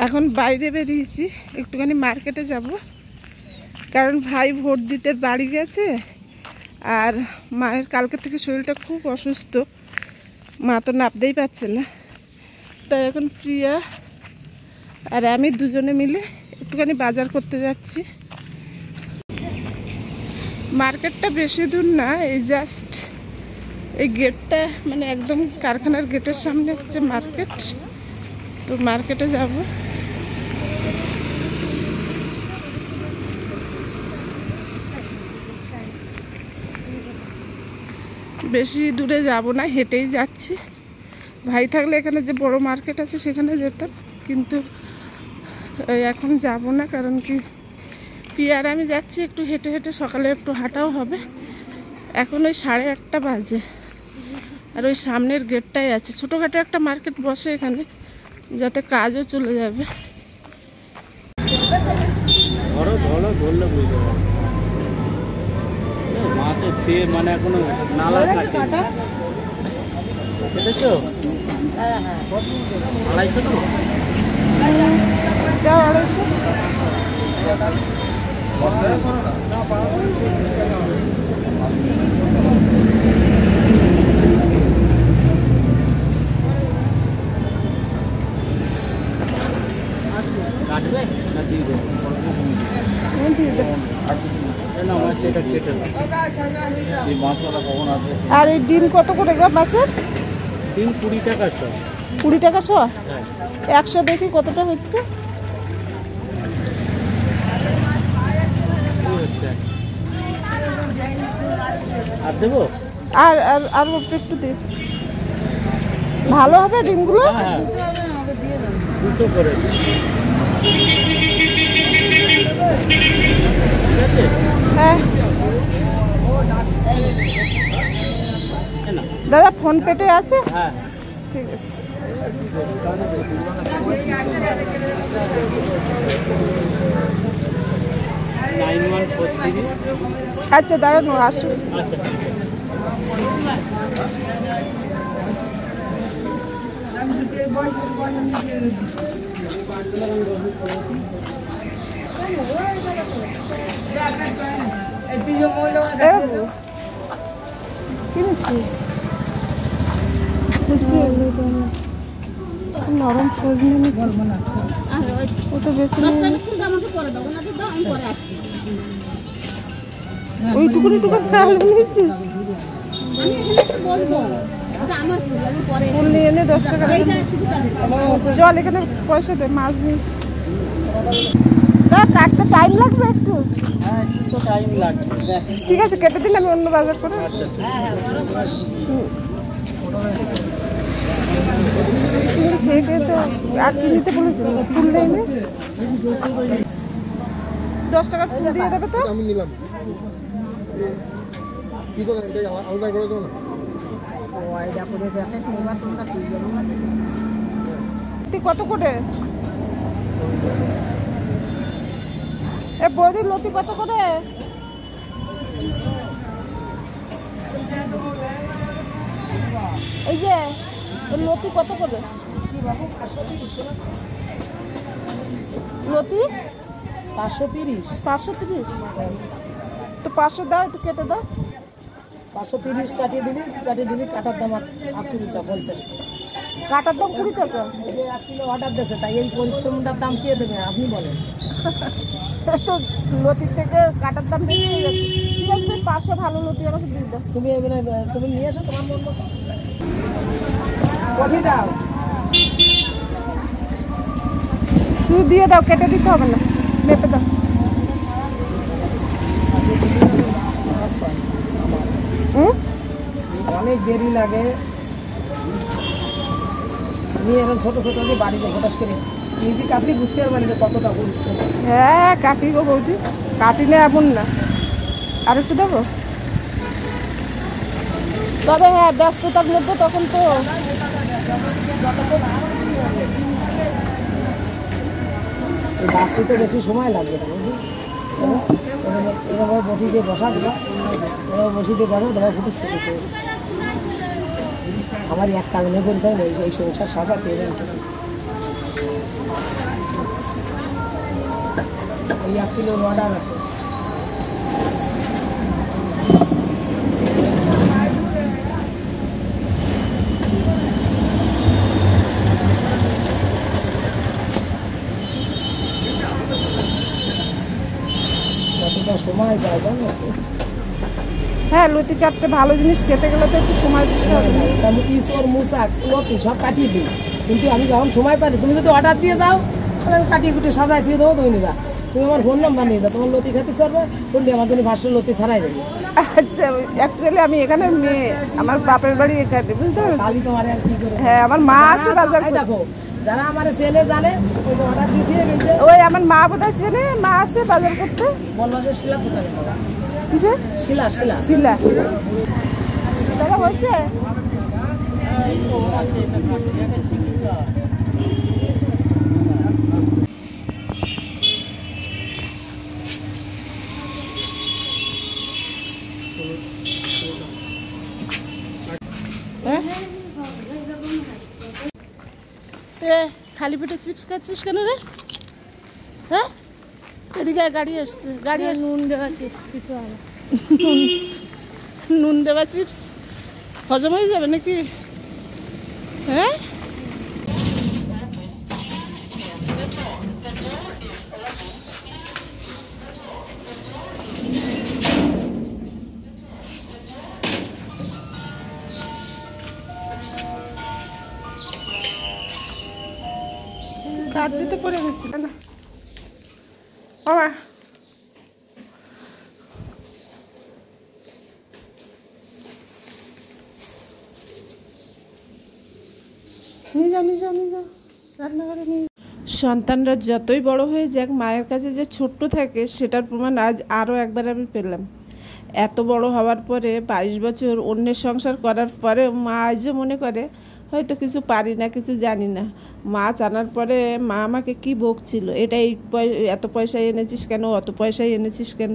এখন বাইরে বেরিয়েছি, একটুখানি মার্কেটে যাব, কারণ ভাই ভোট দিতে বাড়ি গেছে। আর মায়ের কালকে থেকে শরীরটা খুব অসুস্থ, মা তো নাপতেই পারছে না। তাই এখন প্রিয়া আর আমি দুজনে মিলে একটুখানি বাজার করতে যাচ্ছি। মার্কেটটা বেশি দূর না, এই জাস্ট এই গেটটা, মানে একদম কারখানার গেটের সামনে হচ্ছে মার্কেট। তো মার্কেটে যাব। বেশি দূরে যাব না, হেঁটেই যাচ্ছি। ভাই থাকলে এখানে যে বড় মার্কেট আছে সেখানে যেতাম, কিন্তু এখন যাব না। কারণ কি, পিয়ার আমি যাচ্ছি একটু হেঁটে হেঁটে, সকালে একটু হাঁটাও হবে। এখন ওই 8:30 বাজে, আর ওই সামনের গেটটাই আছে। ছোটোখাটো একটা মার্কেট বসে এখানে, যাতে কাজও চলে যাবে। মানে এখনো নালা কাটা 250 তো 250 কাটবে না দিয়ে দেবো? আর এই ডিম কত করে গো মাছের? ডিম 20 টাকা 100। 20 টাকা 100? 100 দেখি কতটা হচ্ছে। আর দেবো? আর আর আর একটু দে, ভালো হবে ডিমগুলো। হ্যাঁ 200 করে। হ্যাঁ দাদা, ফোন পেতে আছে? হ্যাঁ ঠিক আছে। আচ্ছা দাঁড়ানো, আসুন। কিনেছিস নরম খোঁজ নেই, ও তো বেশি ওইটুকুনি আলু নিয়েছিস? ফুল নিয়ে এনে 10 টাকা চল, এখানে পয়সা দে, মাছ নিয়েছি। কাটতে টাইম লাগবে একটু। ঠিক আছে, কেটে দিন, আমি অন্য বাজার করে। খেয়ে তো আর কি নিতে বলেছি, ফুল নেই। 10 টাকা ফুল দিয়ে দেবে তো? আমি নিলাম। কি করে এটা আলাদা করে দাও না? ওইটা করে দেখে নিবা তোমরা, কি জানো না তুই কত করে? এ বড়ি লতি কত করে? এই যে লতি কত করে? লতি 530। 530 তো 500 দাও, একটু কেটে দাও। 530 কাটিয়ে দিবি, কাটার দাম 20 টাকা 50 টাকা। কাটার দাম 20 টাকা? এই যে 1 কিলো অর্ডার দিয়েছে, তাই এই পরিশ্রমটার দাম কে দেবে? আপনি বলেন। তো লতির থেকে কাটার দাম বেশি হয়ে যাচ্ছে। ঠিক আছে, 500 ভালো লতি আমাকে দিয়ে দাও। তুমি নিয়ে এসো তোমার মন মতো। কটি দাও, শুধু দিয়ে দাও, কেটে দিতে হবে না, মেপে দাও। অনেক দেরি লাগে, আমি এরকম ছোট ছোট বাড়িতে হঠাৎ করে নিজে কাটলে বুঝতে পারবেন যে কতটা পরিশ্রম। হ্যাঁ কাটি গো বৌদি, কাটি না এমন না। আর একটু দেবো? তবে হ্যাঁ, ব্যস্ততার মধ্যে তখন তো বাঁচতে বেশি সময় লাগবে না। এরকম বটি দিয়ে বসা দেবা, এরকম বসি দিয়ে বসা দেবা, ফুটে ছোটো আমার এক কারণে বলতে হয় না, এই সংসার সাজা পেয়ে যাবে। কিলোর অর্ডার আছে। কতটা সময় যায় জানো? হ্যাঁ, লতি কাটতে ভালো জিনিস খেতে গেলে তো একটু সময় দিতে হবে। আমি ইসর মুসাক লতি সব কাটিয়ে দিই, কিন্তু আমি যখন সময় পাই তুমি যদি অর্ডার দিয়ে দাও তাহলে আমি কাটিয়ে কুটিয়ে সাজাই দিয়ে দেবো। তুমি নিবা, তুমি আমার ফোন নাম্বার নিয়ে দাও, তোমার লতি খেতে চাইবে বললে আমার জন্য 500 লতি ছাড়াই দেবে। আচ্ছা, অ্যাকচুয়ালি আমি এখানে মেয়ে, আমার বাপের বাড়ি এখানে, বুঝতে পারছো? তাহলে তোমার আর কি করে? হ্যাঁ, আমার মা আসে বাজার করতে। দেখো যারা আমার ছেলে জানে ওই যে অর্ডার দিয়ে গেছে, ওই আমার মা বোধহয় চেনে, মা আসে বাজার করতে। বললো যে শিলা কোথায় পাবা? কিসে? শিলা শিলা শিলা দাদা হচ্ছে। খালি পেটে চিপস খাচ্ছিস কেন রে? হ্যাঁ, এদিকে গাড়ি আসছে, গাড়ি আসছে। নুন দেওয়া চিপস কিছু হবে? নুন দেওয়া চিপস হজম হয়ে যাবে নাকি? হ্যাঁ, কাজে তো পড়ে গেছি না বাবা। নিয়ে যাও রান্নাঘরে নিয়ে। সন্তানরা যতই বড় হয়ে যাক, মায়ের কাছে যে ছোট্ট থাকে সেটার প্রমাণ আজ আরও একবার আমি পেলাম। এত বড় হওয়ার পরে 22 বছর অন্যের সংসার করার পরে মা আজও মনে করে হয়তো কিছু পারি না, কিছু জানি না। মাছ আনার পরে মা আমাকে কি বকছিল, এটাই এত পয়সা এনেছিস কেন, অত পয়সায় এনেছিস কেন।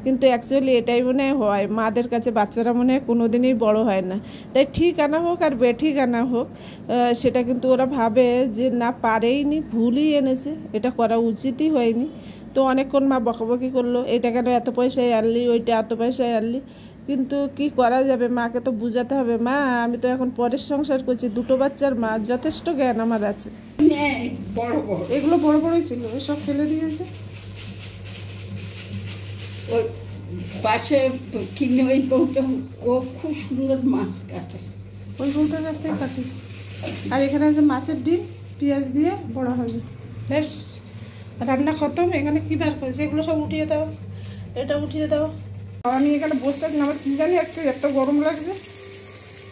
কিন্তু অ্যাকচুয়ালি এটাই মনে হয় মাদের কাছে বাচ্চারা মনে হয় কোনো দিনই বড়ো হয় না। তাই ঠিক আনা হোক আর বেঠিক আনা হোক, সেটা কিন্তু ওরা ভাবে যে না পারেইনি, ভুলই এনেছে, এটা করা উচিতই হয়নি। তো অনেকক্ষণ মা বকাবকি করলো, এটা কেন এত পয়সায় আনলি, ওইটা এত পয়সায় আনলি। কিন্তু কি করা যাবে, মাকে তো বুঝাতে হবে। মা, আমি তো এখন পরের সংসার করছি, 2 বাচ্চার মা, যথেষ্ট জ্ঞান আমার আছে। এগুলো বড় বড়ই ছিল, সব ফেলে দিয়েছে। ওই পাশে কিনে ওই বউটা, ও খুব সুন্দর মাছ কাটে, ওই বউটার কাছ থেকে কাটিস। আর এখানে আছে মাছের ডিম, পেঁয়াজ দিয়ে বড়া হবে। বেশ, রান্না খতম। এখানে কি বার করেছে, এগুলো সব উঠিয়ে দাও, এটা উঠিয়ে দাও। আমি এখানে বসে থাকি না, আমার কি জানি আজকে এত গরম লাগছে,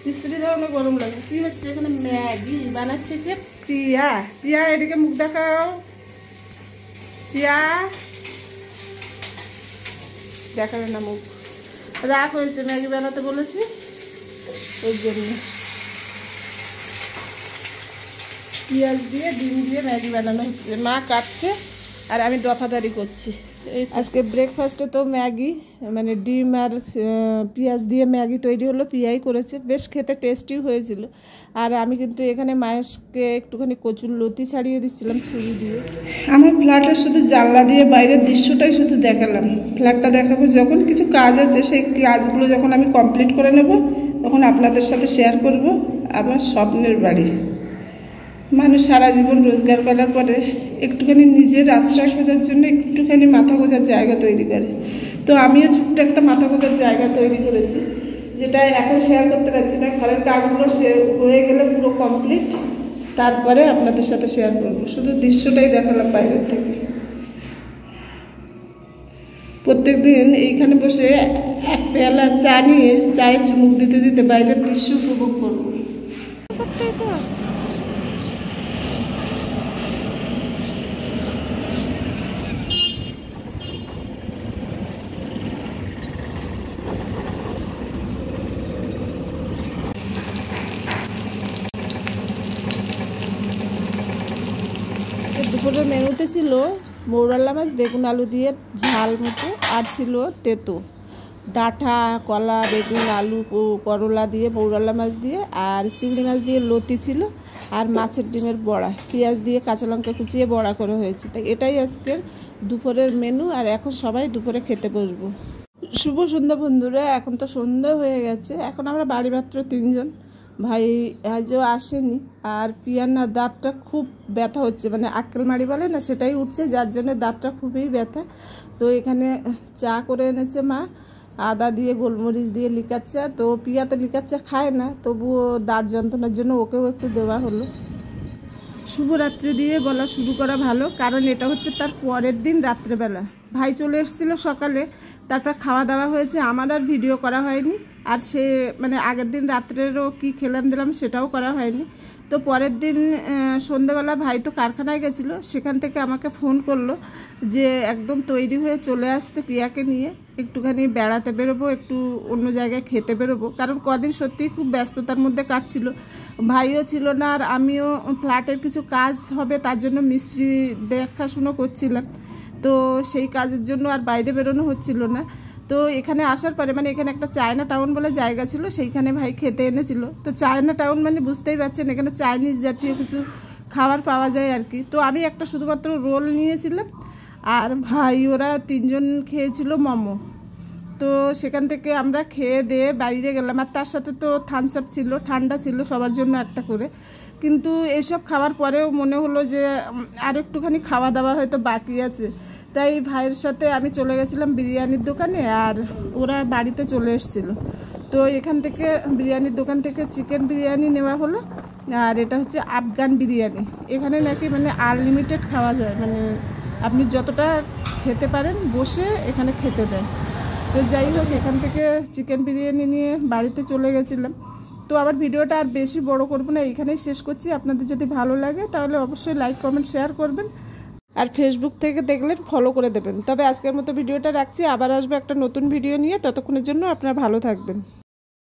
মিস্ত্রি ধরনের গরম লাগছে। কি হচ্ছে এখানে? ম্যাগি বানাচ্ছে কে? পিয়া এদিকে মুখ দেখাও। পিয়া দেখাবে না মুখ, রাগ হয়েছে, ম্যাগি বানাতে বলেছি ওই জন্য। পেঁয়াজ দিয়ে ডিম দিয়ে ম্যাগি বানানো হচ্ছে, মা কাটছে আর আমি দফাদারি করছি। আজকে ব্রেকফাস্টে তো ম্যাগি, মানে ডিম আর পেঁয়াজ দিয়ে ম্যাগি তৈরি হলো, পিয়াই করেছে, বেশ খেতে টেস্টিও হয়েছিল। আর আমি কিন্তু এখানে মায়েশকে একটুখানি কচুর লতি ছাড়িয়ে দিচ্ছিলাম ছুরি দিয়ে। আমার ফ্ল্যাটের শুধু জানলা দিয়ে বাইরের দৃশ্যটাই শুধু দেখালাম। ফ্ল্যাটটা দেখাবো যখন, কিছু কাজ আছে, সেই কাজগুলো যখন আমি কমপ্লিট করে নেব তখন আপনাদের সাথে শেয়ার করব আমার স্বপ্নের বাড়ি। মানুষ সারা জীবন রোজগার করার পরে একটুখানি নিজের আশ্রয় খোঁজার জন্য একটুখানি মাথা গোঁজার জায়গা তৈরি করে। তো আমিও ছোট্ট একটা মাথা গোঁজার জায়গা তৈরি করেছি, যেটা এখন শেয়ার করতে পারছি না। ঘরের কাজগুলো হয়ে গেলে পুরো কমপ্লিট, তারপরে আপনাদের সাথে শেয়ার করব। শুধু দৃশ্যটাই দেখালাম বাইরের থেকে। প্রত্যেক দিন এইখানে বসে এক পেয়ালা চা নিয়ে চায়ে চুমুক দিতে দিতে বাইরের দৃশ্য উপভোগ করব। দুপুরের মেনুতে ছিল মৌরালা মাছ বেগুন আলু দিয়ে ঝাল মতো, আর ছিল তেতো ডাঁটা, কলা, বেগুন, আলু, করলা দিয়ে মৌরালা মাছ দিয়ে, আর চিংড়ি মাছ দিয়ে লতি ছিল, আর মাছের ডিমের বড়া, পেঁয়াজ দিয়ে কাঁচা লঙ্কা কুচিয়ে বড়া করা হয়েছে। তাই এটাই আজকের দুপুরের মেনু। আর এখন সবাই দুপুরে খেতে বসবো। শুভ সন্ধ্যা বন্ধুরা, এখন তো সন্ধ্যা হয়ে গেছে। এখন আমরা বাড়ি মাত্র 3 জন, ভাই আজও আসেনি। আর পিয়ান্নার দাঁতটা খুব ব্যথা হচ্ছে, মানে আক্কেলমারি বলে না, সেটাই উঠছে, যার জন্য দাঁতটা খুবই ব্যথা। তো এখানে চা করে এনেছে মা, আদা দিয়ে গোলমরিচ দিয়ে লিকার চা। তো পিয়া তো লিকার চা খায় না, তবুও দাঁত যন্ত্রণার জন্য ওকেও একটু দেওয়া হলো। শুভরাত্রি দিয়ে বলা শুরু করা ভালো, কারণ এটা হচ্ছে তার পরের দিন রাত্রেবেলা। ভাই চলে এসেছিল সকালে, তারপর খাওয়া দাওয়া হয়েছে, আমার আর ভিডিও করা হয়নি। আর সে মানে আগের দিন রাত্রেরও কি খেলাম দিলাম সেটাও করা হয়নি। তো পরের দিন সন্ধ্যাবেলা ভাই তো কারখানায় গেছিলো, সেখান থেকে আমাকে ফোন করলো যে একদম তৈরি হয়ে চলে আসতে পিয়াকে নিয়ে, একটুখানি বেড়াতে বেরোবো, একটু অন্য জায়গায় খেতে বেরোবো। কারণ কদিন সত্যিই খুব ব্যস্ততার মধ্যে কাটছিল, ভাইও ছিল না, আর আমিও ফ্ল্যাটের কিছু কাজ হবে তার জন্য মিস্ত্রি দেখাশুনো করছিলাম। তো সেই কাজের জন্য আর বাইরে বেরোনো হচ্ছিল না। তো এখানে আসার পরে মানে এখানে একটা চায়না টাউন বলে জায়গা ছিল, সেইখানে ভাই খেতে এনেছিল। তো চায়না টাউন মানে বুঝতেই পারছেন, এখানে চাইনিজ জাতীয় কিছু খাবার পাওয়া যায় আর কি। তো আমি একটা শুধুমাত্র রোল নিয়েছিলাম, আর ভাই ওরা 3 জন খেয়েছিল মোমো। তো সেখান থেকে আমরা খেয়ে দিয়ে বাইরে গেলাম। আর তার সাথে তো থামস আপ ছিল, ঠান্ডা ছিল সবার জন্য একটা করে। কিন্তু এসব খাওয়ার পরেও মনে হলো যে আর একটুখানি খাওয়া দাওয়া হয়তো বাকি আছে। তাই ভাইয়ের সাথে আমি চলে গেছিলাম বিরিয়ানির দোকানে, আর ওরা বাড়িতে চলে এসেছিলো। তো এখান থেকে বিরিয়ানির দোকান থেকে চিকেন বিরিয়ানি নেওয়া হলো, আর এটা হচ্ছে আফগান বিরিয়ানি। এখানে নাকি মানে আনলিমিটেড খাওয়া যায়, মানে আপনি যতটা খেতে পারেন বসে এখানে খেতে দেয়। তো যাই হোক, এখান থেকে চিকেন বিরিয়ানি নিয়ে বাড়িতে চলে গেছিলাম। তো আমার ভিডিওটা আর বেশি বড় করবো না, এখানেই শেষ করছি। আপনাদের যদি ভালো লাগে তাহলে অবশ্যই লাইক কমেন্ট শেয়ার করবেন, আর ফেসবুক থেকে দেখলেন ফলো করে দেবেন। তবে আজকের মতো ভিডিওটা রাখছি, আবার আসবে একটা নতুন ভিডিও নিয়ে। ততক্ষণের জন্য আপনারা ভালো থাকবেন।